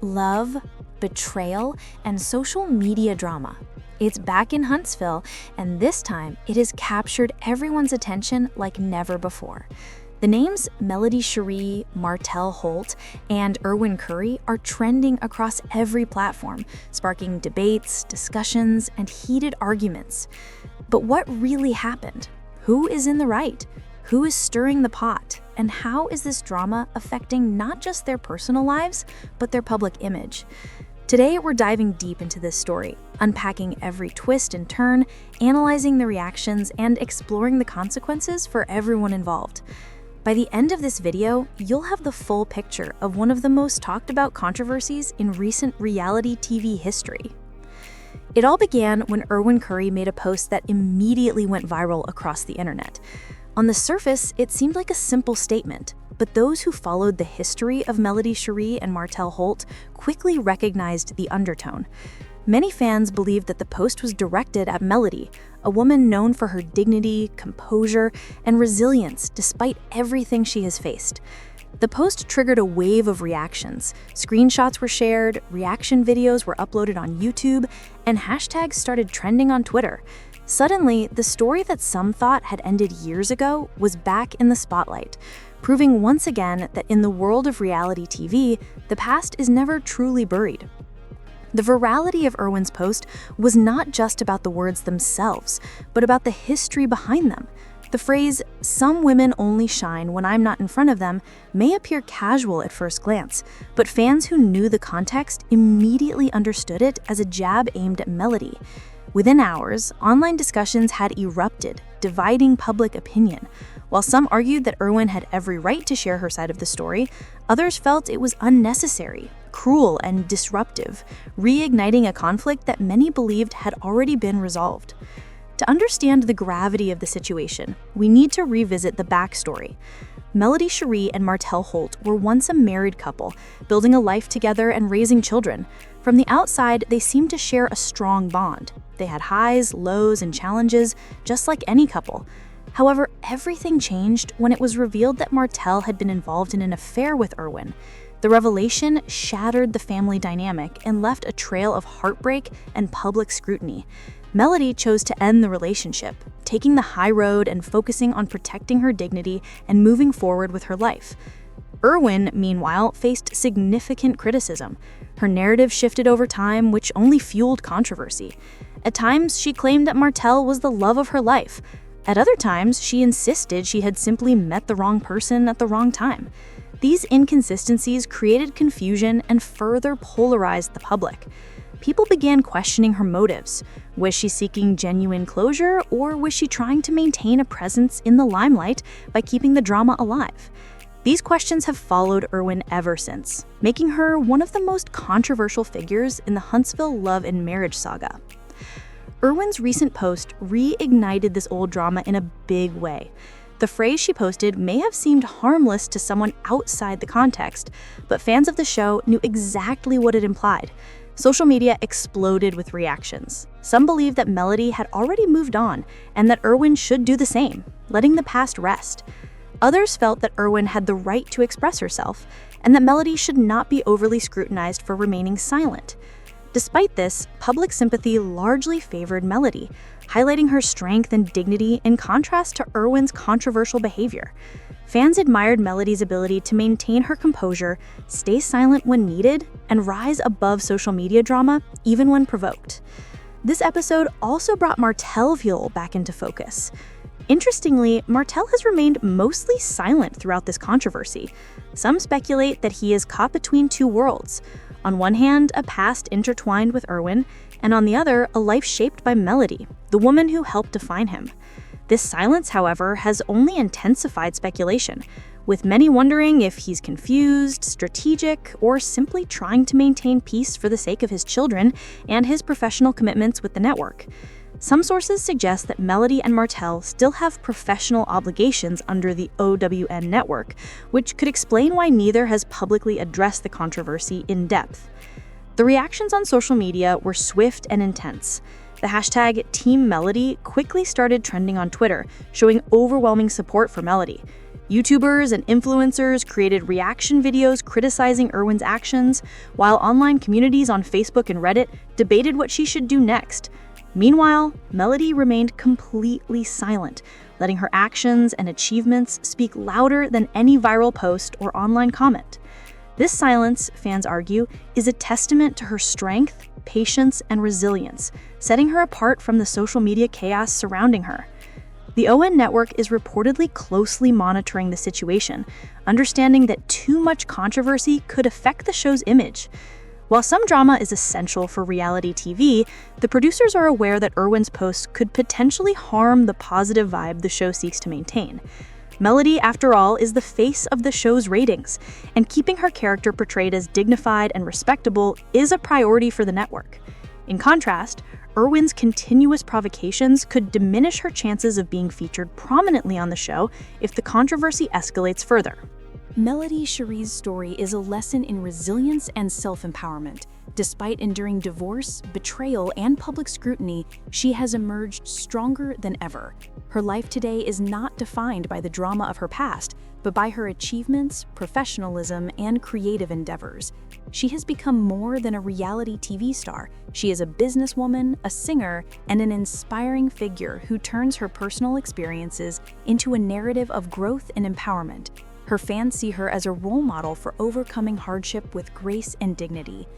love, betrayal, and social media drama. It's back in Huntsville, and this time it has captured everyone's attention like never before. The names Melody Shari, Martell Holt, and Arionne Curry are trending across every platform, sparking debates, discussions, and heated arguments. But what really happened? Who is in the right? Who is stirring the pot? And how is this drama affecting not just their personal lives, but their public image? Today, we're diving deep into this story, unpacking every twist and turn, analyzing the reactions, and exploring the consequences for everyone involved. By the end of this video, you'll have the full picture of one of the most talked about controversies in recent reality TV history. It all began when Arionne Curry made a post that immediately went viral across the internet. On the surface, it seemed like a simple statement, but those who followed the history of Melody Shari and Martell Holt quickly recognized the undertone. Many fans believed that the post was directed at Melody, a woman known for her dignity, composure, and resilience despite everything she has faced. The post triggered a wave of reactions. Screenshots were shared, reaction videos were uploaded on YouTube, and hashtags started trending on Twitter. Suddenly, the story that some thought had ended years ago was back in the spotlight, proving once again that in the world of reality TV, the past is never truly buried. The virality of Arionne's post was not just about the words themselves, but about the history behind them. The phrase, "some women only shine when I'm not in front of them," may appear casual at first glance, but fans who knew the context immediately understood it as a jab aimed at Melody. Within hours, online discussions had erupted, dividing public opinion. While some argued that Arionne had every right to share her side of the story, others felt it was unnecessary, cruel, and disruptive, reigniting a conflict that many believed had already been resolved. To understand the gravity of the situation, we need to revisit the backstory. Melody Shari and Martell Holt were once a married couple, building a life together and raising children. From the outside, they seemed to share a strong bond. They had highs, lows, and challenges, just like any couple. However, everything changed when it was revealed that Martell had been involved in an affair with Arionne. The revelation shattered the family dynamic and left a trail of heartbreak and public scrutiny. Melody chose to end the relationship, taking the high road and focusing on protecting her dignity and moving forward with her life. Arionne, meanwhile, faced significant criticism. Her narrative shifted over time, which only fueled controversy. At times, she claimed that Martell was the love of her life. At other times, she insisted she had simply met the wrong person at the wrong time. These inconsistencies created confusion and further polarized the public. People began questioning her motives. Was she seeking genuine closure, or was she trying to maintain a presence in the limelight by keeping the drama alive? These questions have followed Arionne ever since, making her one of the most controversial figures in the Huntsville love and marriage saga. Arionne's recent post reignited this old drama in a big way. The phrase she posted may have seemed harmless to someone outside the context, but fans of the show knew exactly what it implied. Social media exploded with reactions. Some believed that Melody had already moved on and that Arionne should do the same, letting the past rest. Others felt that Arionne had the right to express herself and that Melody should not be overly scrutinized for remaining silent. Despite this, public sympathy largely favored Melody, highlighting her strength and dignity in contrast to Arionne's controversial behavior. Fans admired Melody's ability to maintain her composure, stay silent when needed, and rise above social media drama, even when provoked. This episode also brought Martell back into focus. Interestingly, Martell has remained mostly silent throughout this controversy. Some speculate that he is caught between two worlds. On one hand, a past intertwined with Arionne, and on the other, a life shaped by Melody, the woman who helped define him. This silence, however, has only intensified speculation, with many wondering if he's confused, strategic, or simply trying to maintain peace for the sake of his children and his professional commitments with the network. Some sources suggest that Melody and Martell still have professional obligations under the OWN network, which could explain why neither has publicly addressed the controversy in depth. The reactions on social media were swift and intense. The hashtag Team Melody quickly started trending on Twitter, showing overwhelming support for Melody. YouTubers and influencers created reaction videos criticizing Erwin's actions, while online communities on Facebook and Reddit debated what she should do next. Meanwhile, Melody remained completely silent, letting her actions and achievements speak louder than any viral post or online comment. This silence, fans argue, is a testament to her strength, patience, and resilience, setting her apart from the social media chaos surrounding her. The ON network is reportedly closely monitoring the situation, understanding that too much controversy could affect the show's image. While some drama is essential for reality TV, the producers are aware that Erwin's posts could potentially harm the positive vibe the show seeks to maintain. Melody, after all, is the face of the show's ratings, and keeping her character portrayed as dignified and respectable is a priority for the network. In contrast, Erwin's continuous provocations could diminish her chances of being featured prominently on the show if the controversy escalates further. Melody Shari's story is a lesson in resilience and self-empowerment. Despite enduring divorce, betrayal, and public scrutiny, she has emerged stronger than ever. Her life today is not defined by the drama of her past, but by her achievements, professionalism, and creative endeavors. She has become more than a reality TV star. She is a businesswoman, a singer, and an inspiring figure who turns her personal experiences into a narrative of growth and empowerment. Her fans see her as a role model for overcoming hardship with grace and dignity.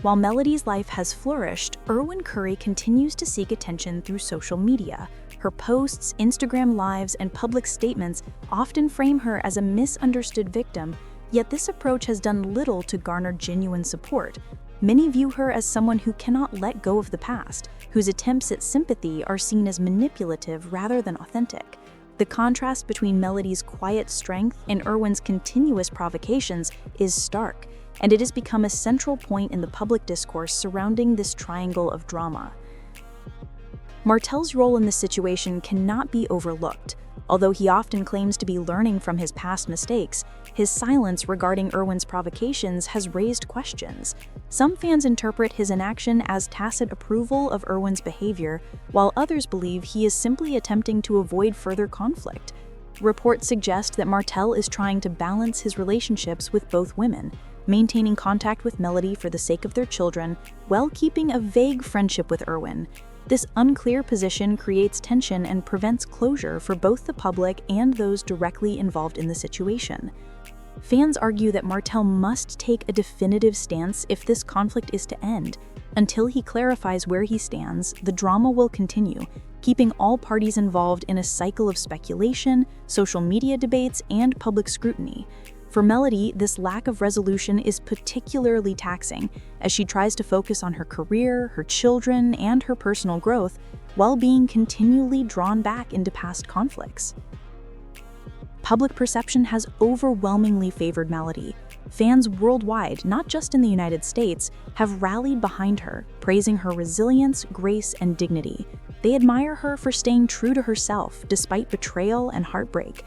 While Melody's life has flourished, Arionne Curry continues to seek attention through social media. Her posts, Instagram lives, and public statements often frame her as a misunderstood victim, yet this approach has done little to garner genuine support. Many view her as someone who cannot let go of the past, whose attempts at sympathy are seen as manipulative rather than authentic. The contrast between Melody's quiet strength and Erwin's continuous provocations is stark, and it has become a central point in the public discourse surrounding this triangle of drama. Martel's role in this situation cannot be overlooked. Although he often claims to be learning from his past mistakes, his silence regarding Erwin's provocations has raised questions. Some fans interpret his inaction as tacit approval of Erwin's behavior, while others believe he is simply attempting to avoid further conflict. Reports suggest that Martel is trying to balance his relationships with both women, maintaining contact with Melody for the sake of their children, while keeping a vague friendship with Erwin. This unclear position creates tension and prevents closure for both the public and those directly involved in the situation. Fans argue that Martel must take a definitive stance if this conflict is to end. Until he clarifies where he stands, the drama will continue, keeping all parties involved in a cycle of speculation, social media debates, and public scrutiny. For Melody, this lack of resolution is particularly taxing, as she tries to focus on her career, her children, and her personal growth, while being continually drawn back into past conflicts. Public perception has overwhelmingly favored Melody. Fans worldwide, not just in the United States, have rallied behind her, praising her resilience, grace, and dignity. They admire her for staying true to herself despite betrayal and heartbreak.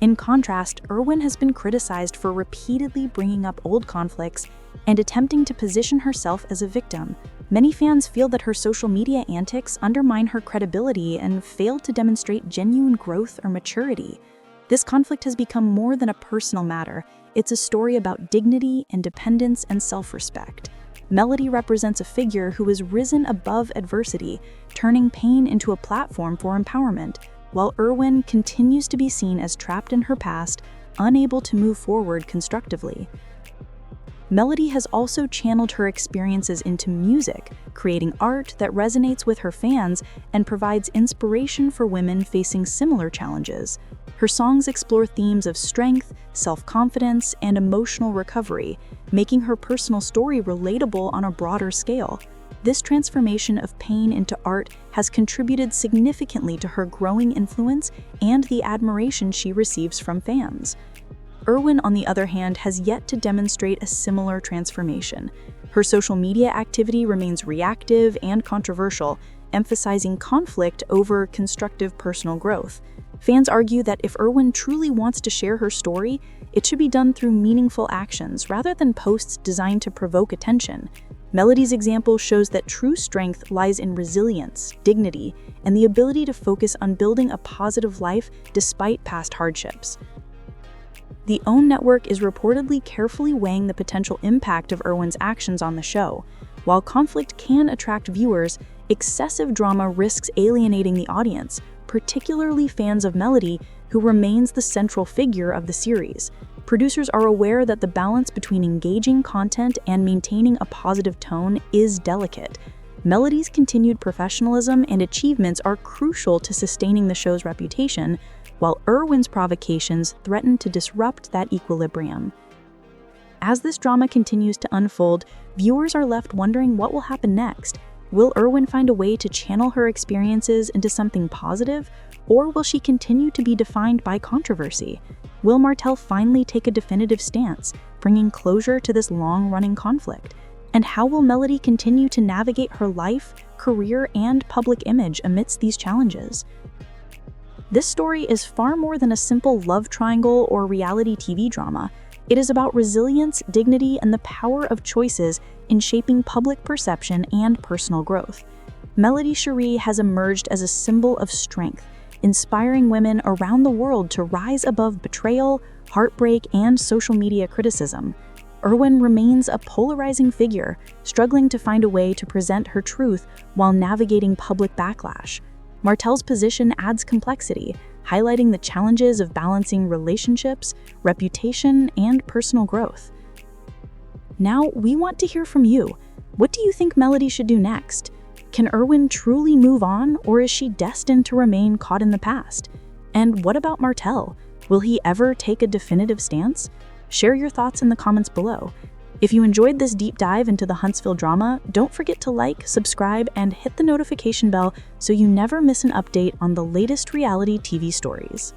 In contrast, Erwin has been criticized for repeatedly bringing up old conflicts and attempting to position herself as a victim. Many fans feel that her social media antics undermine her credibility and fail to demonstrate genuine growth or maturity. This conflict has become more than a personal matter. It's a story about dignity, independence, and self-respect. Melody represents a figure who has risen above adversity, turning pain into a platform for empowerment, while Erwin continues to be seen as trapped in her past, unable to move forward constructively. Melody has also channeled her experiences into music, creating art that resonates with her fans and provides inspiration for women facing similar challenges. Her songs explore themes of strength, self-confidence, and emotional recovery, making her personal story relatable on a broader scale. This transformation of pain into art has contributed significantly to her growing influence and the admiration she receives from fans. Erwin, on the other hand, has yet to demonstrate a similar transformation. Her social media activity remains reactive and controversial, emphasizing conflict over constructive personal growth. Fans argue that if Erwin truly wants to share her story, it should be done through meaningful actions rather than posts designed to provoke attention. Melody's example shows that true strength lies in resilience, dignity, and the ability to focus on building a positive life despite past hardships. The OWN network is reportedly carefully weighing the potential impact of Erwin's actions on the show. While conflict can attract viewers, excessive drama risks alienating the audience, particularly fans of Melody, who remains the central figure of the series. Producers are aware that the balance between engaging content and maintaining a positive tone is delicate. Melody's continued professionalism and achievements are crucial to sustaining the show's reputation, while Erwin's provocations threaten to disrupt that equilibrium. As this drama continues to unfold, viewers are left wondering what will happen next. Will Erwin find a way to channel her experiences into something positive, or will she continue to be defined by controversy? Will Martell finally take a definitive stance, bringing closure to this long-running conflict? And how will Melody continue to navigate her life, career, and public image amidst these challenges? This story is far more than a simple love triangle or reality TV drama. It is about resilience, dignity, and the power of choices in shaping public perception and personal growth. Melody Shari has emerged as a symbol of strength, inspiring women around the world to rise above betrayal, heartbreak, and social media criticism. Erwin remains a polarizing figure, struggling to find a way to present her truth while navigating public backlash. Martell's position adds complexity, highlighting the challenges of balancing relationships, reputation, and personal growth. Now, we want to hear from you. What do you think Melody should do next? Can Erwin truly move on, or is she destined to remain caught in the past? And what about Martell? Will he ever take a definitive stance? Share your thoughts in the comments below. If you enjoyed this deep dive into the Huntsville drama, don't forget to like, subscribe, and hit the notification bell so you never miss an update on the latest reality TV stories.